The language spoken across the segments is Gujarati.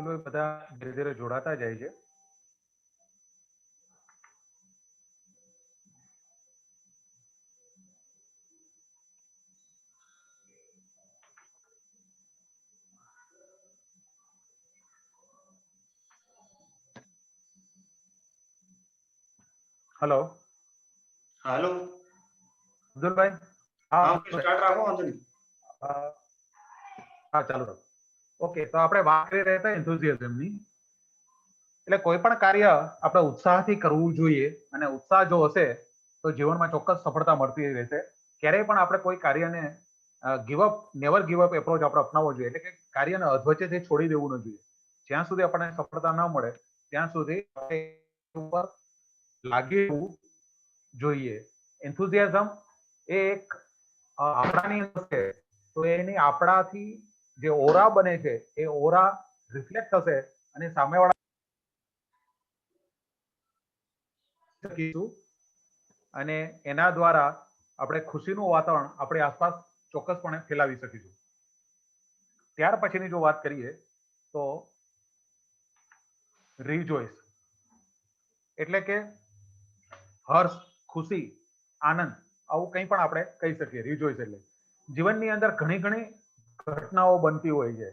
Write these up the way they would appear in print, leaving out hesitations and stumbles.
બધા ધીરે ધીરે જોડાતા જાય છે. હેલો હેલો અબ્દુલભાઈ. હા સ્ટાર્ટ રાખો વાંધો નહીં. હા ચાલુ રાખો. ઓકે, તો આપણે વાત કરી રહ્યા હતા એન્થુઝિયાઝમની. એટલે કોઈ પણ કાર્ય આપણે ઉત્સાહથી કરવું જોઈએ, અને ઉત્સાહ જો હશે તો જીવનમાં ચોક્કસ સફળતા મળતી રહેશે. ક્યારેય પણ આપણે કોઈ કાર્યને નેવર ગીવ અપ એપ્રોચ આપણે અપનાવવો જોઈએ. એટલે કે કાર્યને અધવચ્ચેથી છોડી દેવું ન જોઈએ. જ્યાં સુધી આપણને સફળતા ન મળે ત્યાં સુધી ઉપર લાગી રહેવું જોઈએ. એન્થુઝિયાઝમ એ એક આપણાની અંદર છે, તો એની આપણાથી જે ઓરા બને છે એ ઓરા રિફ્લેક્ટ થશે અને સામેવાળા શકીશું, અને એના દ્વારા આપણે ખુશીનું વાતાવરણ આપણી આસપાસ ચોક્કસપણે ફેલાવી શકીશું. ત્યાર પછીની જો વાત કરીએ તો રિજોઇસ એટલે કે હર્ષ, ખુશી, આનંદ, આવું કંઈ પણ આપણે કહી શકીએ. રિજોઇસ એટલે જીવનની અંદર ઘણી ઘણી ઘટનાઓ બનતી હોય છે,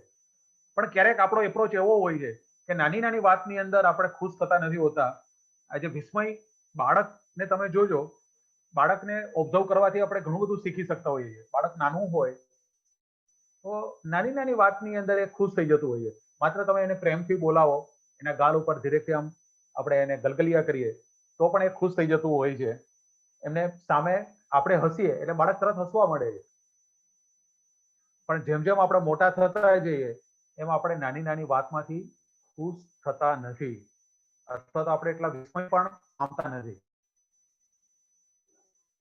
પણ ક્યારેક આપણો એપ્રોચ એવો હોય છે કે નાની નાની વાતની અંદર આપણે ખુશ થતા નથી હોતા. આજે વિસ્મય બાળકને તમે જોજો, બાળકને ઓબ્ઝર્વ કરવાથી આપણે ઘણું બધું શીખી શકતા હોઈએ છીએ. બાળક નાનું હોય તો નાની નાની વાતની અંદર એ ખુશ થઈ જતું હોય છે. માત્ર તમે એને પ્રેમથી બોલાવો, એના ગાલ ઉપર ધીરેથી આમ આપણે એને ગલગલિયા કરીએ તો પણ એ ખુશ થઈ જતું હોય છે. એમને સામે આપણે હસીએ એટલે બાળક તરત હસવા મળે છે. પણ જેમ જેમ આપણે મોટા થતા જઈએ એમ આપણે નાની નાની વાતમાંથી ખુશ થતા નથી, અથવા તો આપણે એટલા વિસ્મય પણ પામતા નથી.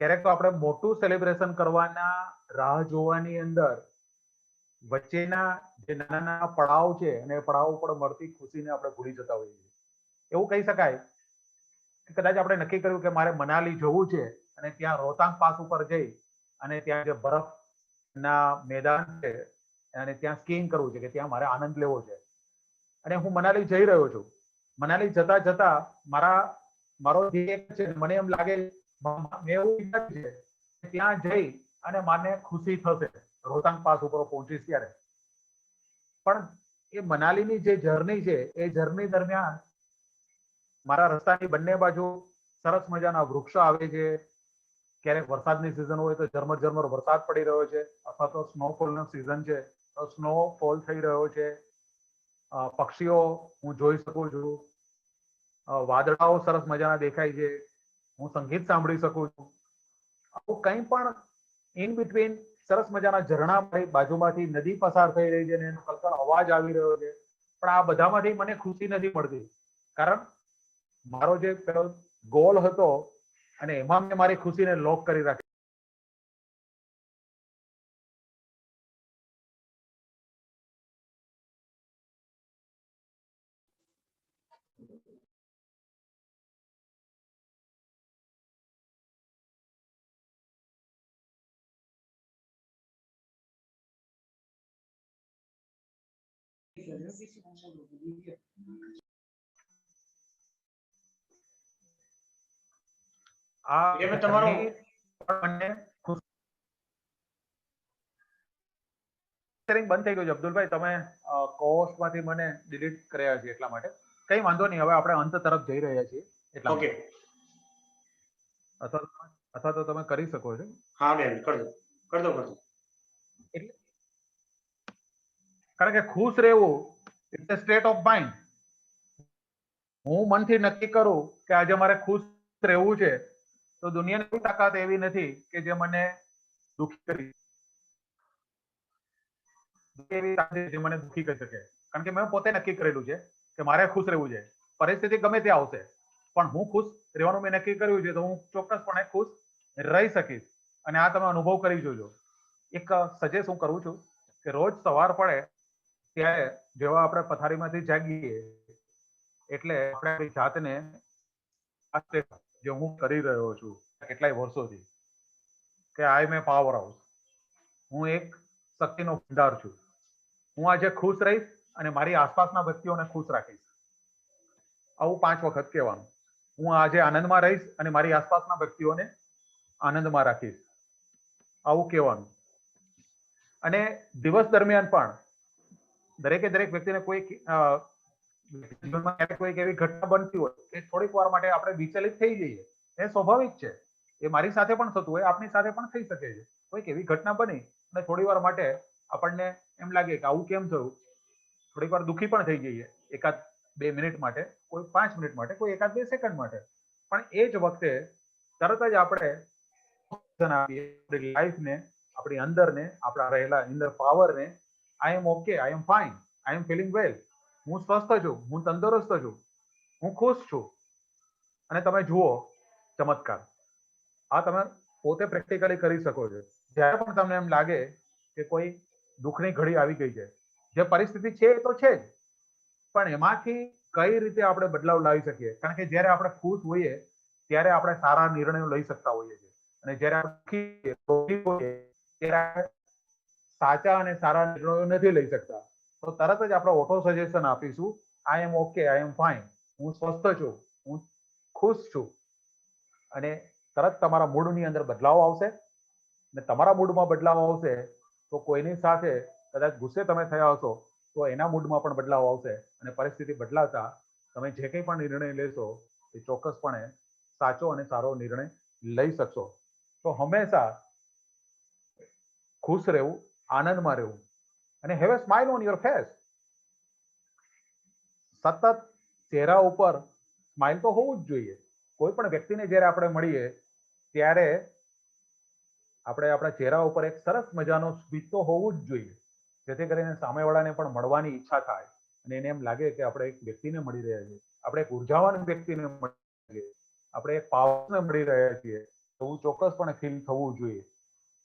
ક્યારેક તો આપણે મોટું સેલિબ્રેશન કરવાના રાહ જોવાની અંદર વચ્ચેના જે નાના નાના પડાવ છે અને પડાવ ઉપર મળતી ખુશીને આપણે ભૂલી જતા હોઈએ છીએ. એવું કહી શકાય કે કદાચ આપણે નક્કી કર્યું કે મારે મનાલી જવું છે, અને ત્યાં રોહતાંગ પાસ ઉપર જઈ અને ત્યાં જે બરફના મેદાન છે અને ત્યાં સ્કીઇંગ કરવું છે, કે ત્યાં મારે આનંદ લેવો છે, અને હું મનાલી જઈ રહ્યો છું. મનાલી જતા જતા મારો ધ્યેય છે, મને એમ લાગે મેં એવું વિચાર્યું છે કે ત્યાં જઈ અને મને ખુશી થશે રોહતાંગ પાસ ઉપર પહોંચીશ ત્યારે. પણ એ મનાલીની જે જર્ની છે એ જર્ની દરમિયાન મારા રસ્તાની બંને બાજુ સરસ મજાના વૃક્ષો આવે છે. ક્યારેક વરસાદની સિઝન હોય તો ઝરમર ઝરમર વરસાદ પડી રહ્યો છે, અથવા તો સ્નોફોલની સિઝન છે તો સ્નોફોલ થઈ રહ્યો છે. પક્ષીઓ હું જોઈ શકું છું, વાદળાઓ સરસ મજાના દેખાય છે, હું સંગીત સાંભળી શકું છું. આવું કંઈ પણ ઇન બિટવીન સરસ મજાના ઝરણા મારી બાજુમાંથી નદી પસાર થઈ રહી છે અને એનો કલકલ અવાજ આવી રહ્યો છે. પણ આ બધામાંથી મને ખુશી નથી મળતી, કારણ મારો જે પેલો ગોલ હતો અને એમાં મેં મારી ખુશીને લોક કરી રાખી. આ તમારો બંધ થઈ ગયું છે અબ્દુલભાઈ, તમે કોહોસ્ટમાંથી મને ડિલીટ કર્યા છે એટલા માટે. કઈ વાંધો નહીં, હવે આપણે અંત તરફ જઈ રહ્યા છીએ એટલા ઓકે. માટે. અથવા તો તમે કરી શકો છો. હા બેન, કર દો. એટલે કારણ કે ખુશ રહેવું it's a state of mind. હું મનથી નક્કી કરું કે આજે મારે ખુશ રહેવું છે, તો દુનિયાની કોઈ તાકાત એવી નથી કે જે મને દુઃખી કરી મને દુઃખી કરી શકે. કારણ કે મેં પોતે નક્કી કરેલું છે કે મારે ખુશ રહેવું છે. પરિસ્થિતિ ગમે તે આવશે, પણ હું ખુશ રહેવાનું મેં નક્કી કર્યું છે, તો હું ચોક્કસપણે ખુશ રહી શકીશ. અને આ તમે અનુભવ કરી જોજો. એક સજેસ્ટ હું કરું છું કે રોજ સવાર પડે ત્યારે જેવા આપણે પથારીમાંથી જાગીએ એટલે આપણે આપણી જાતને જે હું કરી રહ્યો છું કેટલાય વર્ષોથી, કે આઈ એમ એ પાવર હાઉસ, હું એક શક્તિનો ભંડાર છું. હું આજે ખુશ રહીશ અને મારી આસપાસના વ્યક્તિઓને ખુશ રાખીશ. આવું 5 વખત કહેવાનું. હું આજે આનંદમાં રહીશ અને મારી આસપાસના વ્યક્તિઓને આનંદમાં રાખીશ. આવું કહેવાનું. અને દિવસ દરમિયાન પણ દરેકે દરેક વ્યક્તિને જીવનમાં ક્યારેક કોઈક એવી ઘટના બનતી હોય કે થોડીક વાર માટે આપણે વિચલિત થઈ જઈએ. એ સ્વાભાવિક છે. એ મારી સાથે પણ થતું હોય, આપની સાથે પણ થઈ શકે છે. કોઈક એવી ઘટના બની અને થોડી વાર માટે આપણને એમ લાગે કે આવું કેમ થયું. થોડીક વાર દુઃખી પણ થઈ જઈએ, 1-2 મિનિટ માટે, કોઈ 5 મિનિટ માટે, કોઈ 1-2 સેકન્ડ માટે. પણ એ જ વખતે તરત જ આપણે આપણી લાઈફને, આપણી અંદરને, આપણા રહેલા ઇનર પાવરને, I am okay, I am fine, I am feeling well, હું સ્વસ્થ છું, હું તંદુરસ્ત છું, હું ખુશ છું. અને તમે જુઓ ચમત્કાર, આ તમે પોતે પ્રેક્ટિકલી કરી શકો છો. જ્યારે પણ તમને એમ લાગે કે કોઈ દુઃખની ઘડી આવી ગઈ છે, જે પરિસ્થિતિ છે એ તો છે જ, પણ એમાંથી કઈ રીતે આપણે બદલાવ લાવી શકીએ. કારણ કે જ્યારે આપણે ખુશ હોઈએ ત્યારે આપણે સારા નિર્ણયો લઈ શકતા હોઈએ છીએ, અને જ્યારે આપણે દુઃખી હોઈએ ત્યારે સાચા અને સારા નિર્ણયો નથી લઈ શકતા. તો તરત જ આપણે ઓટો સજેશન આપીશું, આઈ am okay, I am fine, હું સ્વસ્થ છું, હું ખુશ છું. અને તરત તમારા મૂડની અંદર બદલાવ આવશે. ને તમારા મૂડમાં બદલાવ આવશે તો કોઈની સાથે કદાચ ગુસ્સે તમે થયા હશો તો એના મૂડમાં પણ બદલાવ આવશે. અને પરિસ્થિતિ બદલાતા તમે જે કંઈ પણ નિર્ણય લેશો એ ચોક્કસપણે સાચો અને સારો નિર્ણય લઈ શકશો. તો હંમેશા ખુશ રહેવું, આનંદમાં રહેવું, અને have a smile on your face. સતત ચહેરા ઉપર સ્માઇલ તો હોવું જ જોઈએ. કોઈ પણ વ્યક્તિને જ્યારે આપણે મળીએ ત્યારે આપણે આપણા ચહેરા ઉપર એક સરસ મજાનો સ્મિત તો હોવું જ જોઈએ, જેથી કરીને સામેવાળાને પણ મળવાની ઈચ્છા થાય અને એને એમ લાગે કે આપણે એક વ્યક્તિને મળી રહ્યા છીએ, આપણે એક ઉર્જાવાન વ્યક્તિને મળી રહ્યા છીએ, આપણે એક પાવરને મળી રહ્યા છીએ, એવું ચોક્કસપણે ફીલ થવું જોઈએ.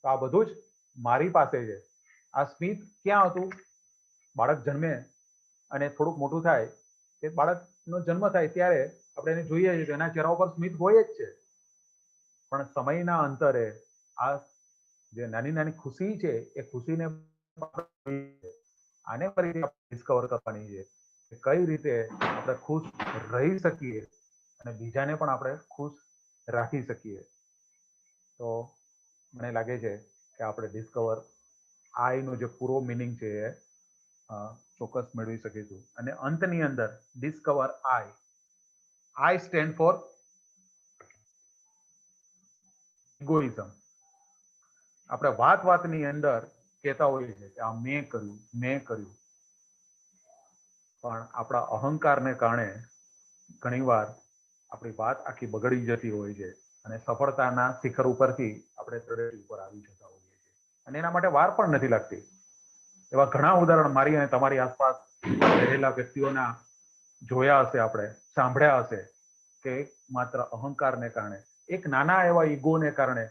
તો આ બધું જ મારી પાસે છે. આ સ્મિત ક્યાં હતું? બાળક જન્મે અને થોડુંક મોટું થાય, તે બાળકનો જન્મ થાય ત્યારે આપણે એને જોઈએ છીએ તો એના ચહેરા ઉપર સ્મિત હોય જ છે. પણ સમયના અંતરે આ જે નાની નાની ખુશી છે એ ખુશીને આને ફરીથી ડિસ્કવર કરવાની છે કે કઈ રીતે આપણે ખુશ રહી શકીએ અને બીજાને પણ આપણે ખુશ રાખી શકીએ. તો મને લાગે છે કે આપણે ડિસ્કવર આઈનો જે પૂરો મિનિંગ છે એ ચોક્કસ મેળવી શકીશું. અને અંતની અંદર ડિસ્કવર આઈ સ્ટેન્ડ ફોર ઇગોઇઝમ. આપણે વાતની અંદર કહેતા હોઈએ છીએ કે આ મેં કર્યું, પણ આપણા અહંકારને કારણે ઘણીવાર આપણી વાત આખી બગડી જતી હોય છે અને સફળતાના શિખર ઉપરથી આપણે તળેટી ઉપર આવી જતા હોઈએ છીએ અને એના માટે વાર પણ નથી લાગતી. એવા ઘણા ઉદાહરણ મારી અને તમારી આસપાસ રહેલા વ્યક્તિઓના જોયા હશે, આપણે સાંભળ્યા હશે કે માત્ર અહંકારને કારણે, એક નાના એવા ઈગોને કારણે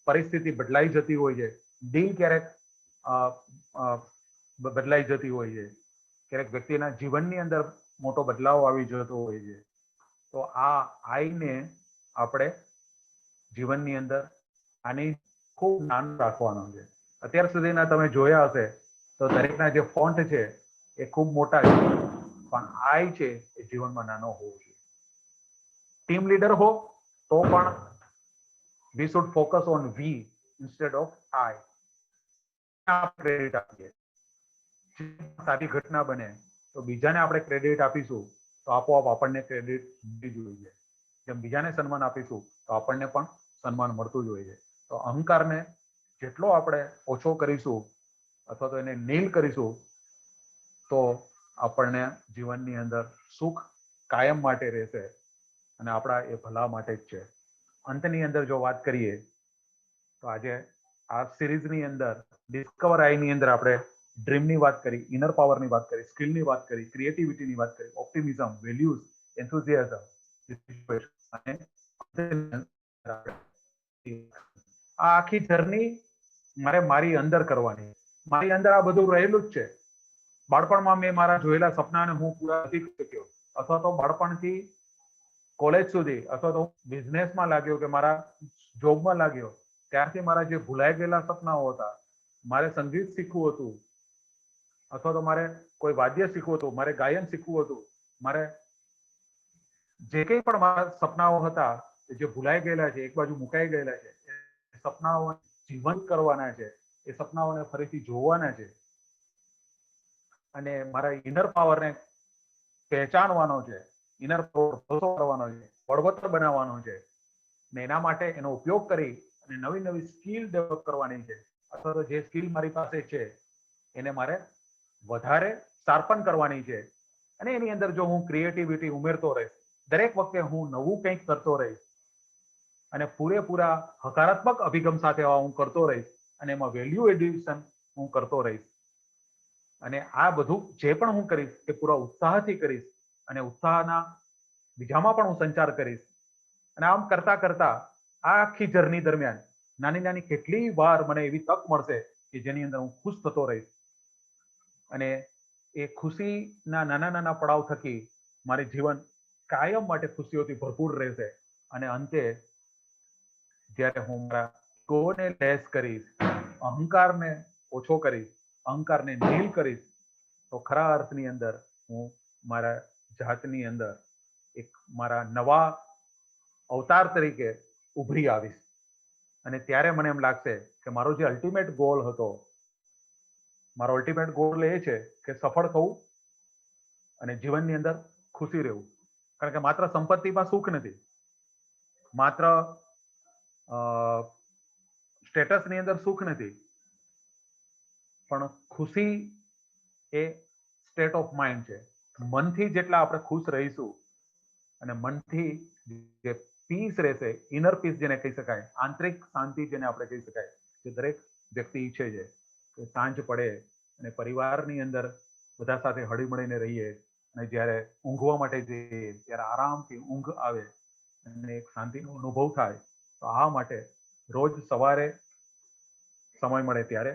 પરિસ્થિતિ બદલાઈ જતી હોય છે. ડીલ ક્યારેક બદલાઈ જતી હોય છે, ક્યારેક વ્યક્તિના જીવનની અંદર મોટો બદલાવ આવી જતો હોય છે. તો આ આઈને આપણે જીવનની અંદર આની ખૂબ નાનું રાખવાનું છે. અત્યાર સુધીના તમે જોયા હશે તો દરેકના જે ફોન્ટ છે એ ખૂબ મોટા છે, પણ આઈ છે એ જીવનમાં નાનો હોવો જોઈએ. ટીમ લીડર હો તો પણ we should focus on we instead of I. Credit આપીએ. સારી ઘટના બને તો બીજાને આપણે ક્રેડિટ આપીશું તો આપોઆપ આપણને ક્રેડિટ મળી જોઈએ. જેમ બીજાને સન્માન આપીશું તો આપણને પણ સન્માન મળતું જ હોય છે. તો અહંકારને જેટલો આપણે ઓછો કરીશું અથવા તો એને નીલ કરીશું તો આપણને જીવનની અંદર સુખ કાયમ માટે રહેશે અને આપણા એ ભલા માટે જ છે. અંતની અંદર જો વાત કરીએ તો આજે આ સિરીઝની અંદર ડિસ્કવર આઈની અંદર આપણે ડ્રીમની વાત કરી, ઇનર પાવરની વાત કરી, સ્કિલની વાત કરી, ક્રિએટિવિટીની વાત કરી, ઓપ્ટિમિઝમ, વેલ્યુઝ, એન્થુઝિયાઝમ અને આ આખી જર્ની મારી અંદર કરવાની. મારી અંદર આ બધું રહેલું જ છે. બાળપણમાં મેં મારા જોયેલા સપનાને હું પૂરા નથી કરી શક્યો, અથવા તો બાળપણથી કોલેજ સુધી, અથવા તો બિઝનેસમાં લાગ્યો કે મારા જોબમાં લાગ્યો, ત્યારથી મારા જે ભૂલાઈ ગયેલા સપનાઓ હતા, મારે સંગીત શીખવું હતું, અથવા તો મારે કોઈ વાદ્ય શીખવું હતું, મારે ગાયન શીખવું હતું, મારે જે કંઈ પણ મારા સપનાઓ હતા જે ભૂલાઈ ગયેલા છે, એક બાજુ મુકાઈ ગયેલા છે, એ સપનાઓ જીવંત કરવાના છે, એ સપનાઓને ફરીથી જોવાના છે અને મારા ઇનર પાવરને પહેચાનવાનો છે, ઇનર પાવર કરવાનો છે, બળવત્તર બનાવવાનો છે ને એના માટે એનો ઉપયોગ કરી અને નવી નવી સ્કિલ ડેવલપ કરવાની છે, અથવા તો જે સ્કિલ મારી પાસે છે એને મારે વધારે શાર્પન કરવાની છે અને એની અંદર જો હું ક્રિએટિવિટી ઉમેરતો રહીશ, દરેક વખતે હું નવું કંઈક કરતો રહીશ અને પૂરેપૂરા હકારાત્મક અભિગમ સાથે હું કરતો રહીશ અને એમાં વેલ્યુ એડિશન હું કરતો રહીશ અને આ બધું જે પણ હું કરીશ એ પૂરા ઉત્સાહથી કરીશ અને ઉત્સાહના બીજામાં પણ હું સંચાર કરીશ અને આમ કરતા કરતા આ આખી જર્ની દરમિયાન નાની નાની કેટલી વાર મને એવી તક મળશે કે જેની અંદર હું ખુશ થતો રહીશ અને એ ખુશીના નાના નાના પડાવ થકી મારી જીવન કાયમ માટે ખુશીઓથી ભરપૂર રહેશે અને અંતે જ્યારે હું મારા ગોને લેસ કરીશ, અહંકારને ઓછો કરીશ, અહંકારને નીલ કરીશ, તો ખરા અર્થની અંદર હું મારા જાતની અંદર એક મારા નવા અવતાર તરીકે ઉભરી આવીશ અને ત્યારે મને એમ લાગશે કે મારો જે અલ્ટિમેટ ગોલ હતો, મારો અલ્ટિમેટ ગોલ એ છે કે સફળ થવું અને જીવનની અંદર ખુશી રહેવું. કારણ કે માત્ર સંપત્તિમાં સુખ નથી, માત્ર સ્ટેટસની અંદર સુખ નથી, પણ ખુશી એ સ્ટેટ ઓફ માઇન્ડ છે. મનથી જેટલા આપણે ખુશ રહીશું અને મનથી જે પીસ રહેશે, ઇનર પીસ જેને કહી શકાય, આંતરિક શાંતિ જેને આપણે કહી શકાય, જે દરેક વ્યક્તિ ઈચ્છે છે કે સાંજ પડે અને પરિવારની અંદર બધા સાથે હળીમળીને રહીએ અને જ્યારે ઊંઘવા માટે જઈએ ત્યારે આરામથી ઊંઘ આવે અને એક શાંતિનો અનુભવ થાય. તો આ માટે રોજ સવારે સમય મળે ત્યારે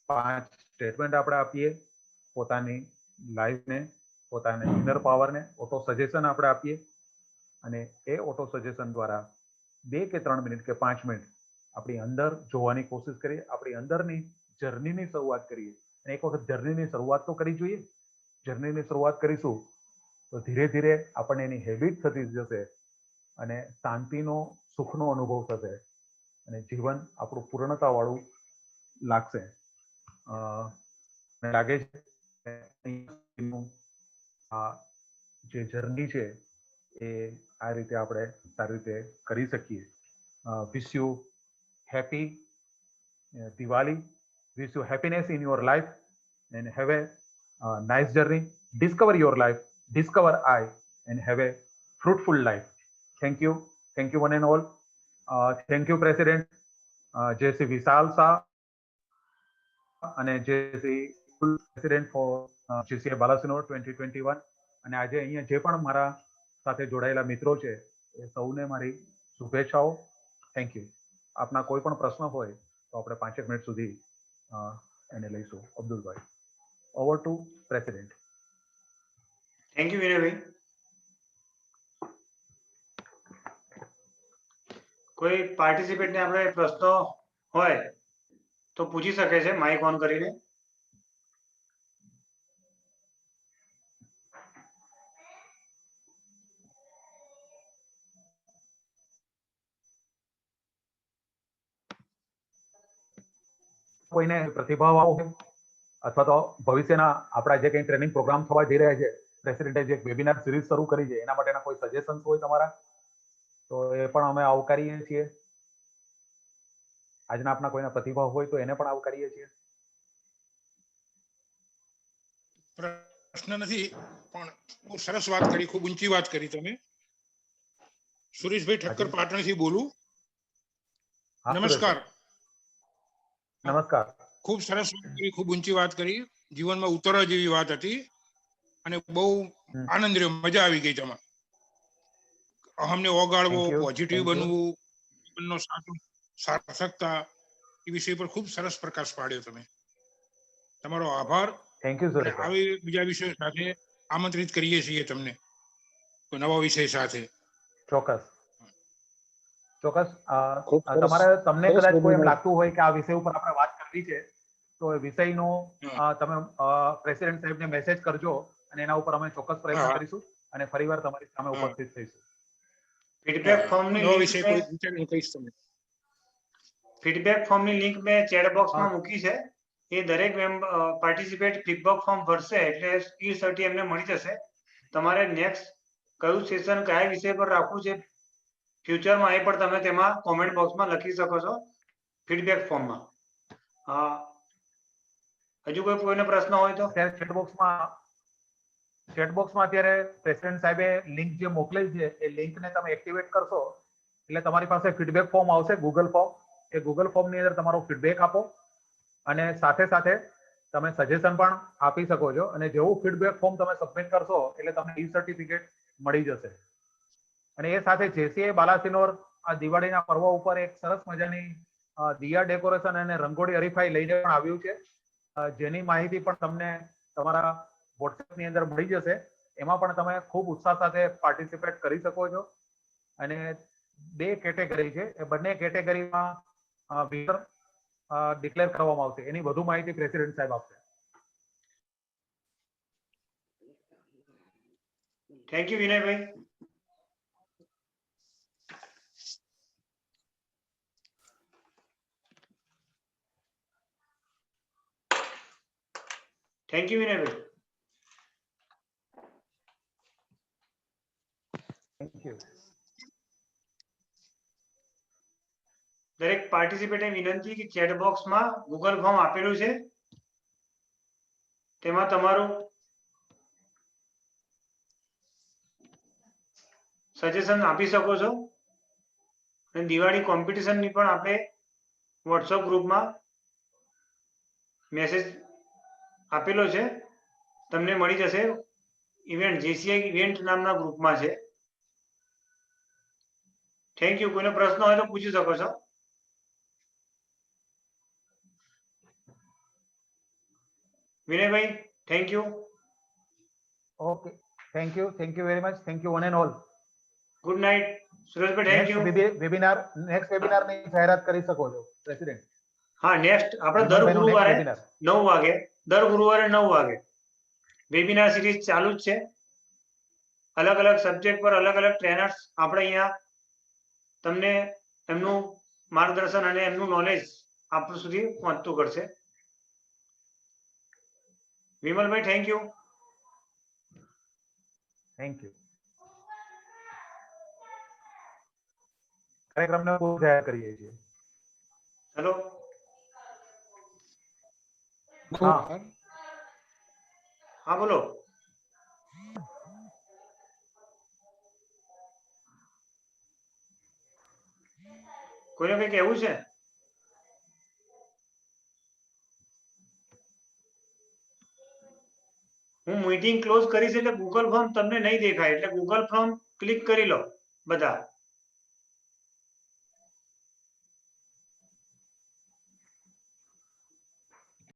5 સ્ટેટમેન્ટ આપણે આપીએ, પોતાની લાઈફને, પોતાના ઇનર પાવરને ઓટો સજેશન આપણે આપીએ અને એ ઓટો સજેશન દ્વારા 2 કે 3 મિનિટ કે 5 મિનિટ આપણી અંદર જોવાની કોશિશ કરીએ, આપણી અંદરની જર્નીની શરૂઆત કરીએ. અને એક વખત જર્નીની શરૂઆત તો કરવી જોઈએ. જર્નીની શરૂઆત કરીશું તો ધીરે ધીરે આપણને એની હેબિટ થતી જશે અને શાંતિનો, સુખનો અનુભવ થશે અને જીવન આપણું પૂર્ણતાવાળું લાગશે. મને લાગે છે આ જે જર્ની છે એ આ રીતે આપણે સારી રીતે કરી શકીએ. Wish you happy Diwali, wish you happiness in your life and have a nice journey. Discover your life, discover I and have a fruitful life. Thank you one and all. Thank you president જય શ્રી વિશાલ શાહ અને જે Shri president for GCA Balasinor 2021. અને આજે અહીંયા જે પણ મારા સાથે જોડાયેલા મિત્રો છે એ સૌને મારી શુભેચ્છાઓ. Thank you. આપના કોઈ પણ પ્રશ્ન હોય તો આપણે 5 મિનિટ સુધી એને લઈશું. અબ્દુલભાઈ, over to president. Thank you Vinaybhai. કોઈ પાર્ટિસિપેટને આપણે પ્રશ્નો હોય તો પૂછી શકે છે માઇક ઓન કરીને. કોઈને પ્રતિભાવ હોય અથવા તો ભવિષ્યના આપણા જે કંઈ ટ્રેનિંગ પ્રોગ્રામ થવા જઈ રહ્યા છે, પ્રેસિડેન્ટે જે વેબિનાર સિરીઝ શરૂ કરી છે એના માટેના કોઈ સજેશન્સ હોય તમારા તો એ પણ અમે આવકારીએ છીએ. આજના આપના કોઈના પ્રતિભાવ હોય તો એને પણ આવકારીએ છીએ. પ્રશ્ન નથી, પણ બહુ સરસ વાત કરી, ખૂબ ઊંચી વાત કરી તમે. સુરેશભાઈ ઠક્કર પાટણથી બોલું. નમસ્કાર. નમસ્કાર. ખૂબ સરસ વાત કરી, ખૂબ ઊંચી વાત કરી. જીવનમાં ઉતરવા જેવી વાત હતી અને બહુ આનંદ રહ્યો, મજા આવી ગઈ. તમારે અહમને ઓગાળવો, પોઝિટિવ બનવું, જીવનનો સાર્થકતા એ વિષય પર ખૂબ સરસ પ્રકાશ પાડ્યો તમે. તમારો આભાર. Thank you sir. આવી બીજા વિષયો સાથે આમંત્રિત કરીએ છીએ તમને, નવા વિષય સાથે. ચોક્કસ. તમને કદાચ કોઈ એમ લાગતું હોય કે આ વિષય ઉપર આપણે વાત કરવી છે તો એ વિષયનો હા. તમે પ્રેસિડેન્ટ સાહેબને મેસેજ કરજો અને એના ઉપર અમે ચોક્કસ પ્રયત્ન હા. કરીશું અને ફરીવાર તમારી સામે હા. ઉપસ્થિત થઈશું. ફીડબેક ફોર્મની નવો લિંક વિષય મેં કોઈ પૂછે હું કહીશ તમને. ફીડબેક ફોર્મની લિંક મેં ચેટ બોક્સમાં હા. મૂકી છે. એ દરેક પાર્ટિસિપેટ ફીડબેક ફોર્મ ભરશે એટલે E30 એમને મળી જશે. તમારે નેક્સ્ટ કયું સેશન કયા વિષય પર રાખવું છે ફ્યુચરમાં એ પણ તમે તેમાં કોમેન્ટ બોક્સમાં લખી શકો છો ફીડબેક ફોર્મમાં. હજુ કોઈને પ્રશ્ન હોય તો અત્યારે ચેટબોક્સમાં અત્યારે પ્રેસિડેન્ટ સાહેબે લિંક જે મોકલેલ છે એ લિંકને તમે એક્ટિવેટ કરશો એટલે તમારી પાસે ફીડબેક ફોર્મ આવશે, ગૂગલ ફોર્મ. એ ગૂગલ ફોર્મની અંદર તમારો ફીડબેક આપો અને સાથે સાથે તમે સજેશન પણ આપી શકો છો અને જેવું ફીડબેક ફોર્મ તમે સબમિટ કરશો એટલે તમને E-સર્ટિફિકેટ મળી જશે. અને એ સાથે JCI બાલાસિનોર આ દિવાળીના પર્વ ઉપર એક સરસ મજાની દિયા ડેકોરેશન અને રંગોળી હરીફાઈ લઈને પણ આવ્યું છે, જેની માહિતી પણ તમને તમારા વોટ્સએપની અંદર મળી જશે. એમાં પણ તમે ખૂબ ઉત્સાહ સાથે પાર્ટિસિપેટ કરી શકો છો અને 2 કેટેગરી છે, એ બંને કેટેગરીમાં વિનર ડિક્લેર કરવામાં આવશે. એની વધુ માહિતી પ્રેસિડેન્ટ સાહેબ આપશે. Thank you Vinaybhai. Thank you Vinaybhai. Thank you. દરેક પાર્ટિસિપેટને વિનંતી કે ચેટ બોક્સમાં ગૂગલ ફોર્મ આપેલું છે તેમાં તમારું સજેશન આપી શકો છો અને દિવાળી કોમ્પિટિશનની પણ આપણે વોટ્સઅપ ગ્રુપમાં મેસેજ આપેલો છે, તમને મળી જશે. ઇવેન્ટ JCI ઇવેન્ટ નામના ગ્રુપમાં છે. Thank you. કોઈને પ્રશ્ન હોય તો પૂછી શકો છો. Vinaybhai thank you. Okay, thank you very much. Thank you one and all. Good night. Sureshbhai thank you. Next વેબિનારની જાહેરાત કરી શકો છો પ્રેસિડેન્ટ. હા, નેક્સ્ટ આપણે દર વિમલભાઈનું next ગુરુવારે webinar. 9 વાગે વેબિનાર સિરીઝ ચાલુ જ છે. અલગ અલગ સબ્જેક્ટ પર અલગ અલગ ટ્રેનર્સ આપણે અહીંયા તમને એમનું માર્ગદર્શન અને એમનું નોલેજ આપ સુધી પહોંચતું કરશે. Vimalbhai thank you. Thank you. કાર્યક્રમને પૂરો જાહેર કરીએ છીએ. હેલો. હા. હા બોલો. કોઈને કંઈ કહેવું છે? હું મીટિંગ ક્લોઝ કરીશ એટલે ગૂગલ ફોર્મ તમને નહીં દેખાય એટલે ગૂગલ ફોર્મ ક્લિક કરી લો બધા.